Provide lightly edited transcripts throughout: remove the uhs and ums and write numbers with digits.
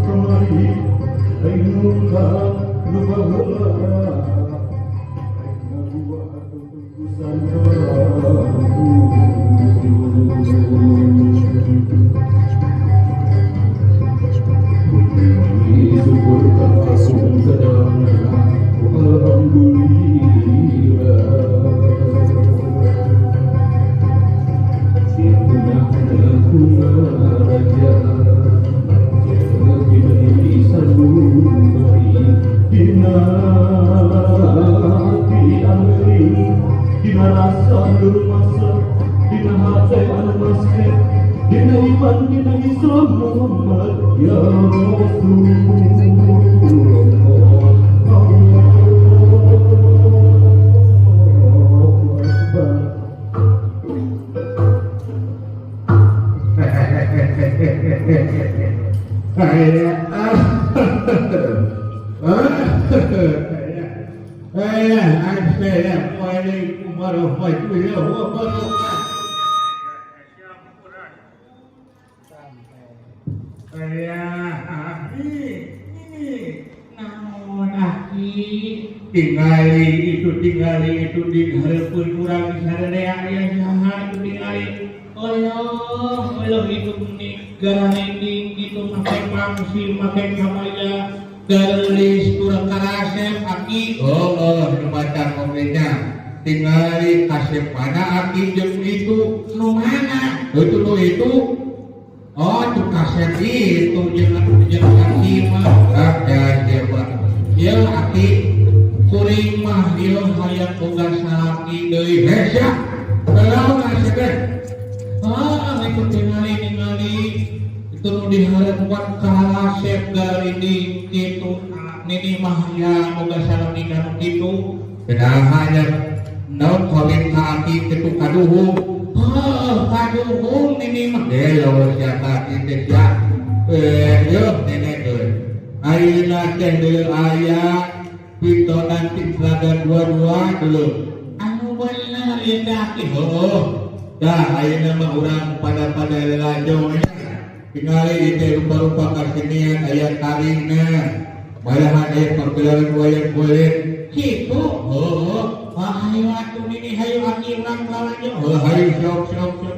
kemari aing muka nu baheula aing ngabuah keputusan syukur kasung sedana alhamdulillah sirna kuna raja dina rasa masa dina hati al-masjid dina iman dina Islam Muhammad ya Assalamualaikum warahmatullahi wabarakatuh. Naon aki tingali itu di hareupeun urang sadaya aya saha itu tingali Allah itu negara ini gitu make mangsi make kamaya garis kurang karasep aki nu macan ngomongnya tingali kasepana aki jeung itu nu mana itu oh itu kasep itu jeung aki mah ya aki kuring mah ieu hayang boga salaki deui hesya kalau kasep itu tingali itu nu dihareupan kasep garing kitu nini mah ya boga salaki nu kitu benar hanya naon kawin ka aki kitu kaduhung kaduhung nini mah lo siapa teh ya yo nenek euy ayeuna teh deui aya pitonan tislagan dua-dua dulu anu bener ieu teh heuh dah ayeuna mah urang pada lelajonya tingali itu rupa-rupa kasinian aya taringna barahan aya pagelaran wayang kulit kitu heuh hayu atuh nini hayu aki urang lawannya hayu sok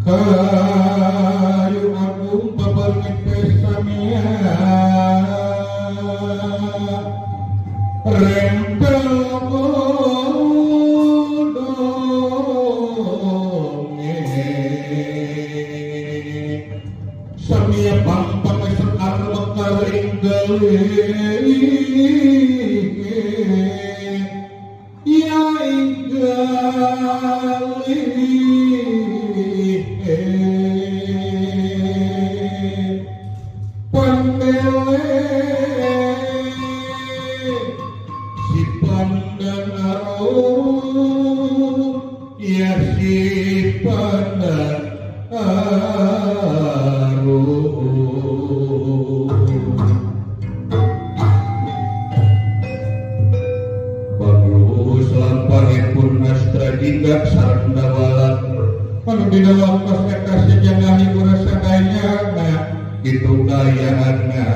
kayu agung babangit pesamia rempel bodonge samia pampang sekar mekaring gawe ya igali pandele si pandan arum ya si pandan arum bagus lampahipun astra jika saranda walat anu di dalam kos jangan hibur sadaya itu gayaan ya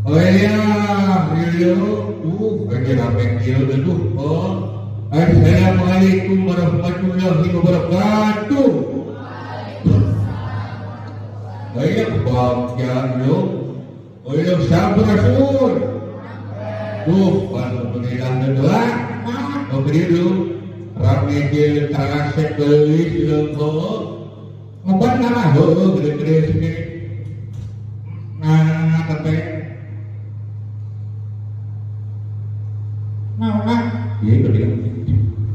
oh ya lagi rame dia dulu assalamualaikum warahmatullahi wabarakatuh ayo bahagia yo ayo sabar rasul alhamdulillah doa beri dulu rame dia terasek gelis lho ngobat nama gede-gede sini nah kata nah iya gede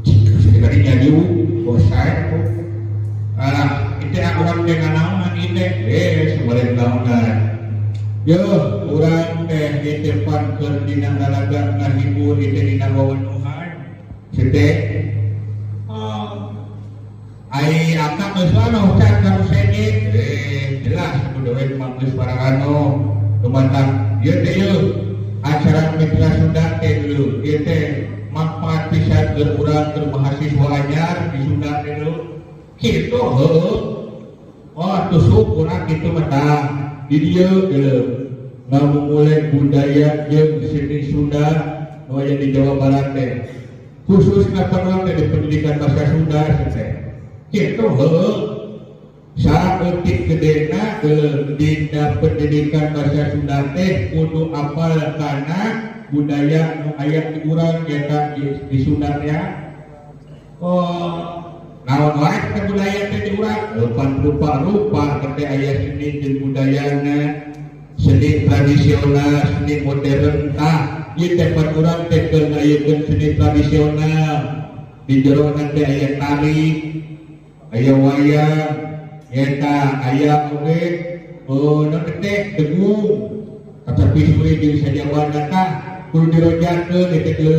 sini kadinya diu bosan itu orang dengan naungan itu seboleh naungan yo orang teh di depan kerdina dalaga ngahibur itu dina wawanuhan sete ai akak mesano ucap kamu sedih jelas udah manggis parangano lumantan ieu teh ieu acara mitra Sunda teh dulu ieu teh manfaat pisan keur urang keur mahasiswa anyar di Sunda teh dulu kitu heuh oh tusuk urang kitu mah tah di dieu geuleuh ngamumulai budaya jeung seni Sunda nu aya di Jawa Barat teh khususna penting di pendidikan bahasa Sunda teh kitu heuh saeutik gedena dina pendidikan bahasa Sunda teh kudu apal kana budaya nu aya di urang eta di Sunda ya oh naon wae teh budaya teh di urang leupan rupa-rupa teh aya seni jeung budayana seni tradisional seni modern tah ieu teh urang teh keur ngayekeun seni tradisional di jero teh aya tari aya wayang eta aya oge non teh dengung tetapi suri jeung sajawana tah kudu dirojakeun eta teh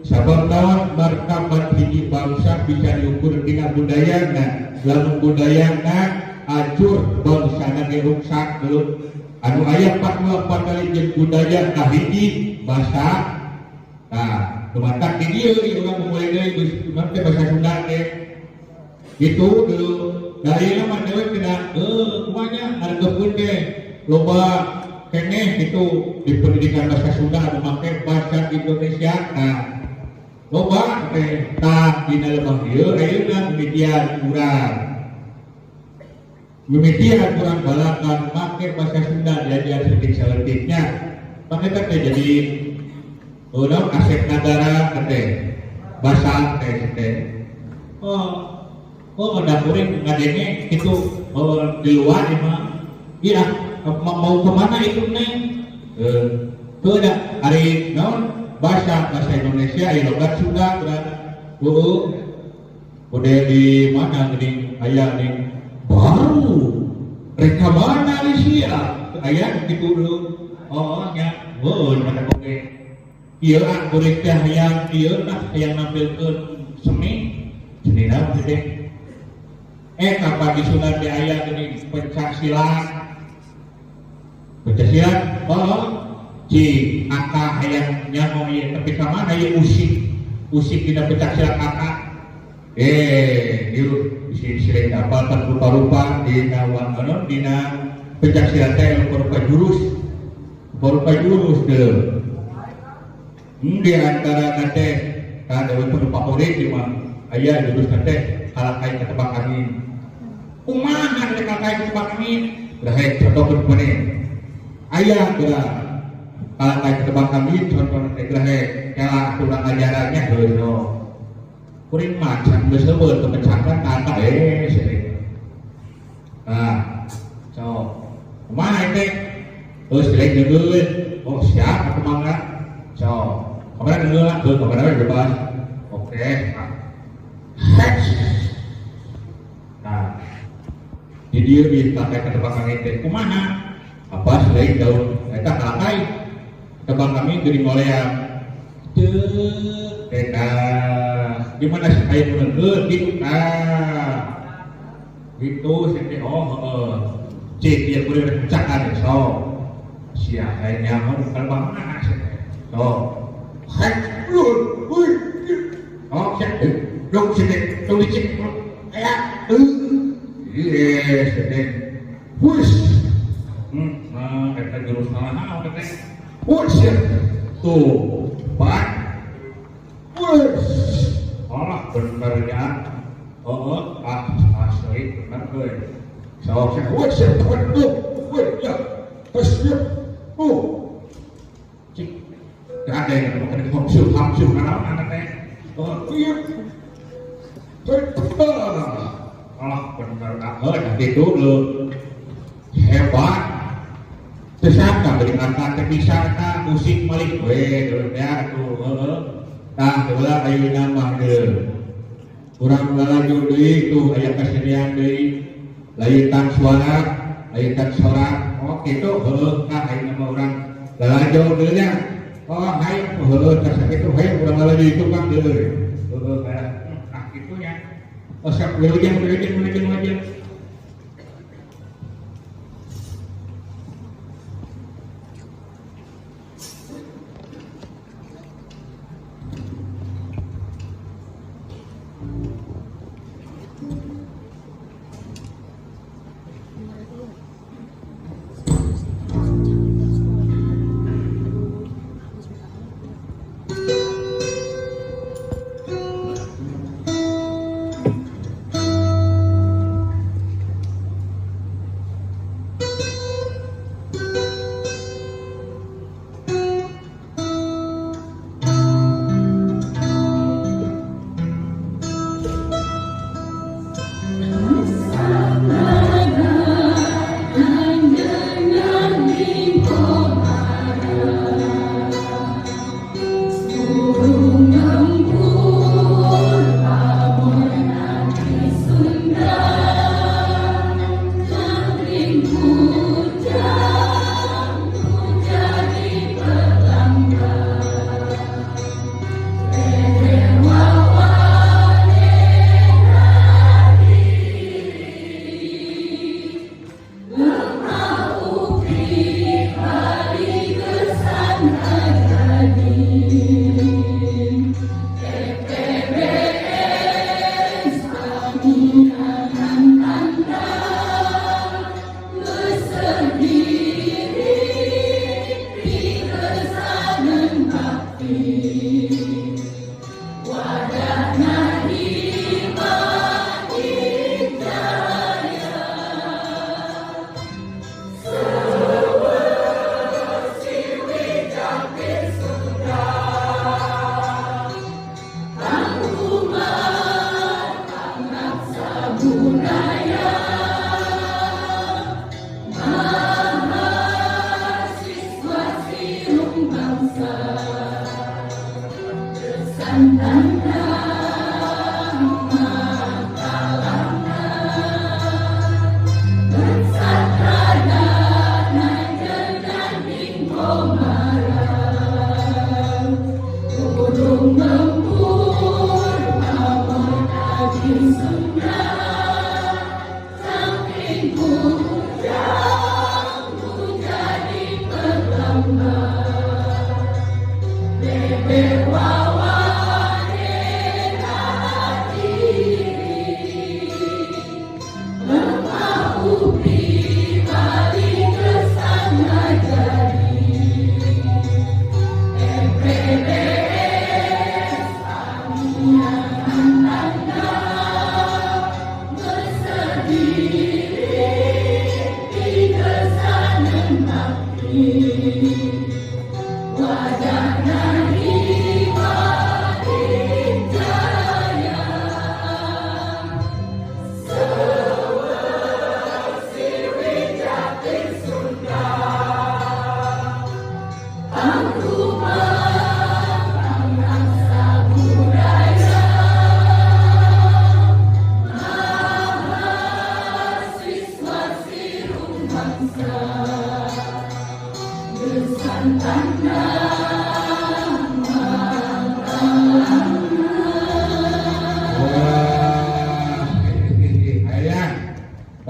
sabab naon martabat hiji bangsa bisa diukur dina budayana lamun budayana hancur bangsana ge rusak dulu anu aya 44 kali jeung budaya kahiji basa nah lumatak di dieu urang mulai deui bahasa Sunda teh itu dulu dari nama dewe tidak kumanya hargapun deh loba keneh itu di pendidikan bahasa Sunda memakai bahasa Indonesia nah loba teh tah dina lemah ieu ayeuna mimitian kurang balakan make bahasa Sunda diajar sedikit seletiknya makanya teh jadi urang asep nagara teh bahasa teh oh ada kuring ngadenge itu di luar emang iya mau kemana itu neng tuh ada hari non bahasa Indonesia ya logat Sunda berarti udah di mana nih ayah nih baru mereka mana nih sih ayah gitu dulu oh nya mana oke iya kuring teh yang nampilkeun seni naon teh kapan di Sunda di ayat ini pencak silat oh ci angka hayang nyamu ya tapi kemana ya usik tidak pencak silat angka Yuk sering dapat rupa-rupa dina wanono dina pencak silat teh rupa jurus deh. Di antara nate kan dewe penuh favorit di mah aya jurus nate kalakai ketebak angin. Kumaha nate kalakai ketebak angin? Udah contohkeun pene. Aya geura kalakai ketebak angin contoh nate geura kala aturan ajarannya heuh. Kuring macan geus heueuh teu mecakan kata sering. Nah, so kumaha teh? Terus jelek ngeuleuh. Oh, siap atuh mangga. So, kamera ngeuleuh lah, kamera bebas. Oke. Nah, di dieu dipakai ketebak angin teh kumaha? Apa selain daun eta kalakai ketebak angin geuning ngoleang. Teu eta gimana sih kayak menenggeut gitu gitu sih cek dia boleh mencakan so siapa kayaknya mau bukan mana sih so hai siap dong sini dong dicek ya yes push kita jurus mana kita push tuh pak push Allah benernya, asli bener gue. So, saya ya, cik, ada yang mau hamsul, anak teh. Iya, Allah bener, nanti itu lo hebat. Tersangka berikan kata bisa musik malik gue, ya tuh. Nah, kebelah ayunya mah kurang lanjut deui tuh aya kasediaan deui laitan suara, laitan sorak. Oh, kitu heuh ka ayeuna mah urang lanjut deui nya. Oh, hayu heuh tas kitu hayu urang lanjut itu kan deui. Heuh kayak nah kitu nya. Oh, sak wilujeng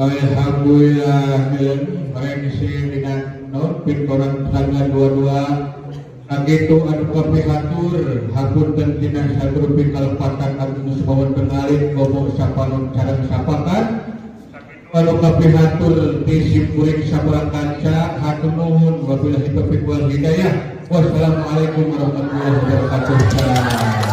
Alhamdulillah reaksi dengan non pintoran tanggal 22 agitu anu kapihatur hapunten tina satru pikal patang anu sawan bengalit bobo sapalon carang sapakan anu kapihatur disim kuring sabaraha kaca hatur nuhun wabillahi taufiq wal hidayah wassalamualaikum warahmatullahi wabarakatuh.